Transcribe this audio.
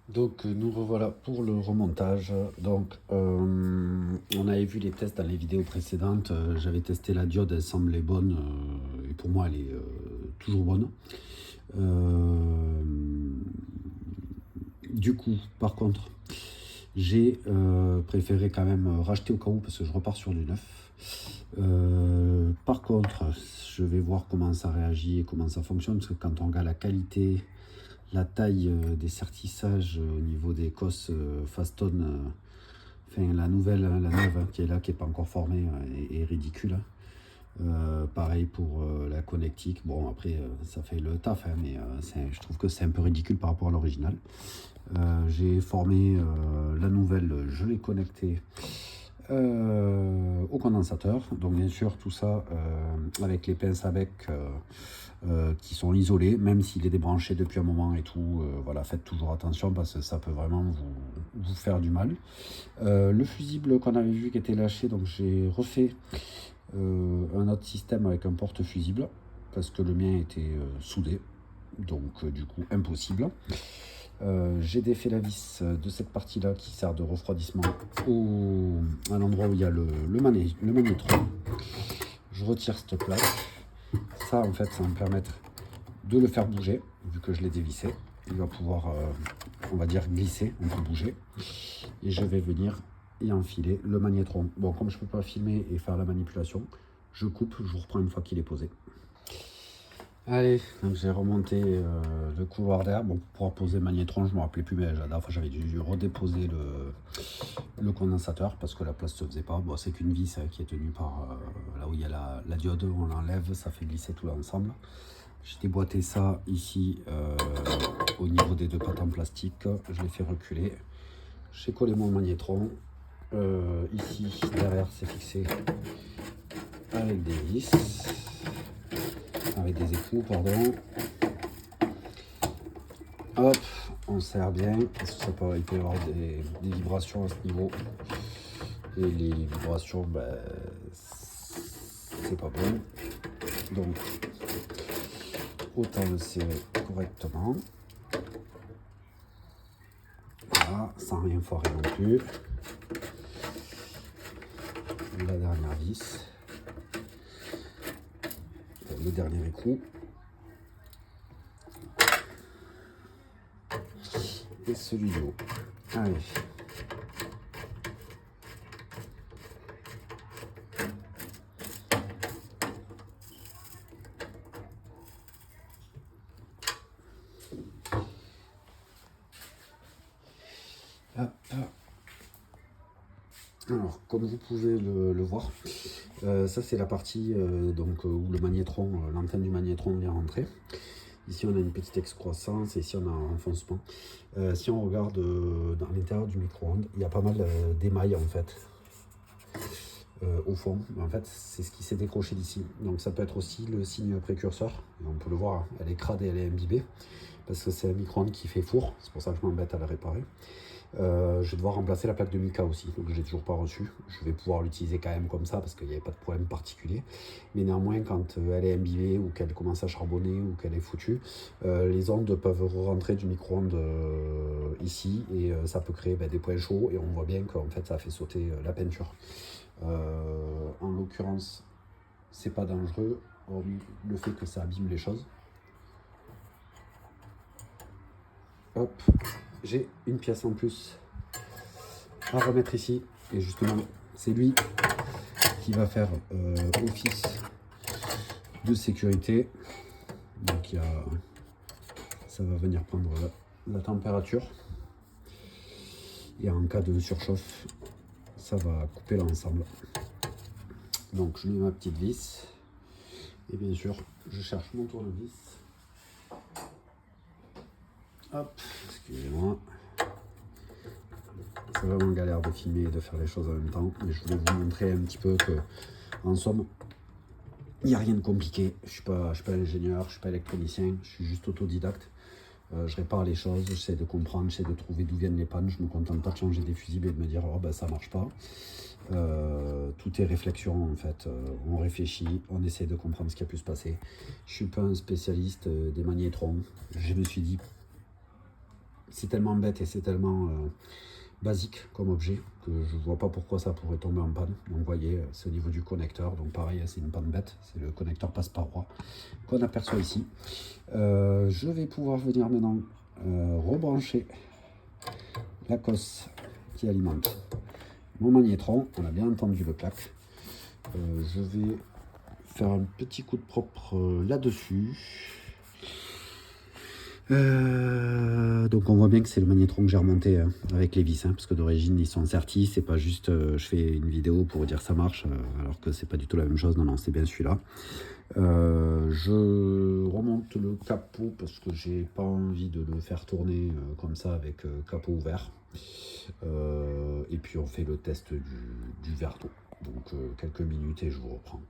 Donc nous revoilà pour le remontage. Donc on avait vu les tests dans les vidéos précédentes. J'avais testé la diode, elle semblait bonne et pour moi elle est toujours bonne. Du coup, par contre, j'ai préféré quand même racheter au cas où parce que je repars sur du neuf. Par contre, je vais voir comment ça réagit et comment ça fonctionne parce que quand on regarde la qualité, la taille des sertissages au niveau des cosses Fastone, enfin la nouvelle, hein, la neuve hein, qui est là, qui n'est pas encore formée, est ridicule. Pareil pour la connectique. Bon, après, ça fait le taf, hein, mais je trouve que c'est un peu ridicule par rapport à l'original. J'ai formé la nouvelle, je l'ai connectée au condensateur. Donc, bien sûr, tout ça avec les pinces à bec qui sont isolées, même s'il est débranché depuis un moment et tout. Voilà, faites toujours attention parce que ça peut vraiment vous faire du mal. Le fusible qu'on avait vu qui était lâché, donc j'ai refait un autre système avec un porte-fusible parce que le mien était soudé, donc du coup impossible. J'ai défait la vis de cette partie là qui sert de refroidissement à l'endroit où il y a le magnétron. Je retire cette plaque. Ça en fait ça va me permettre de le faire bouger vu que je l'ai dévissé. Il va pouvoir on va dire glisser, on peut bouger, et je vais venir y enfiler le magnétron. Bon, comme je peux pas filmer et faire la manipulation, je coupe, je vous reprends une fois qu'il est posé. Allez, donc j'ai remonté le couloir d'air. Bon, pour pouvoir poser le magnétron, je ne me rappelais plus, mais la dernière fois j'avais dû redéposer le condensateur parce que la place ne se faisait pas. Bon, c'est qu'une vis qui est tenue par là où il y a la diode, on l'enlève, ça fait glisser tout l'ensemble. J'ai déboîté ça ici au niveau des deux pattes en plastique, je les fais reculer. J'ai collé mon magnétron. Ici, derrière, c'est fixé avec des vis, avec des écrous, pardon. Hop, on serre bien, parce que il peut y avoir des vibrations à ce niveau. Et les vibrations, ben, c'est pas bon. Donc, autant le serrer correctement. Voilà, sans rien foirer non plus. La dernière vis. Le dernier écrou. Et celui du haut. Allez. Hop. Alors, comme vous pouvez le voir, ça c'est la partie donc, où le magnétron, l'antenne du magnétron vient rentrer. Ici on a une petite excroissance et ici on a un enfoncement. Si on regarde dans l'intérieur du micro-ondes, il y a pas mal d'émail en fait au fond. En fait c'est ce qui s'est décroché d'ici. Donc ça peut être aussi le signe précurseur. Et on peut le voir, hein, elle est crade et elle est imbibée parce que c'est un micro-ondes qui fait four. C'est pour ça que je m'embête à le réparer. Je vais devoir remplacer la plaque de mica aussi, donc je l'ai toujours pas reçue. Je vais pouvoir l'utiliser quand même comme ça parce qu'il n'y avait pas de problème particulier. Mais néanmoins, quand elle est imbibée ou qu'elle commence à charbonner ou qu'elle est foutue, les ondes peuvent rentrer du micro-ondes ici et ça peut créer des points chauds et on voit bien qu'en fait ça fait sauter la peinture. En l'occurrence, c'est pas dangereux, hormis le fait que ça abîme les choses. Hop, j'ai une pièce en plus à remettre ici et justement c'est lui qui va faire office de sécurité. Donc ça va venir prendre la température et en cas de surchauffe ça va couper l'ensemble. Donc je mets ma petite vis et bien sûr je cherche mon tournevis. Hop, excusez-moi. C'est vraiment galère de filmer et de faire les choses en même temps, mais je voulais vous montrer un petit peu que, en somme, il n'y a rien de compliqué. Je suis pas ingénieur, je ne suis pas électronicien, je suis juste autodidacte. Je répare les choses, j'essaie de comprendre, j'essaie de trouver d'où viennent les pannes. Je ne me contente pas de changer des fusibles et de me dire oh ben ça marche pas. Tout est réflexion en fait. On réfléchit, on essaie de comprendre ce qui a pu se passer. Je ne suis pas un spécialiste des magnétrons. Je me suis dit c'est tellement bête et c'est tellement basique comme objet que je vois pas pourquoi ça pourrait tomber en panne. Donc vous voyez, c'est au niveau du connecteur, donc pareil, c'est une panne bête, c'est le connecteur passe-paroi qu'on aperçoit ici. Je vais pouvoir venir maintenant rebrancher la cosse qui alimente mon magnétron. On a bien entendu le clac. Je vais faire un petit coup de propre là-dessus. Donc on voit bien que c'est le magnétron que j'ai remonté avec les vis, parce que d'origine ils sont sertis, c'est pas juste je fais une vidéo pour dire ça marche, alors que c'est pas du tout la même chose. Non, non, c'est bien celui-là. Je remonte le capot parce que j'ai pas envie de le faire tourner comme ça avec capot ouvert. Et puis on fait le test du verre d'eau. Donc quelques minutes et je vous reprends.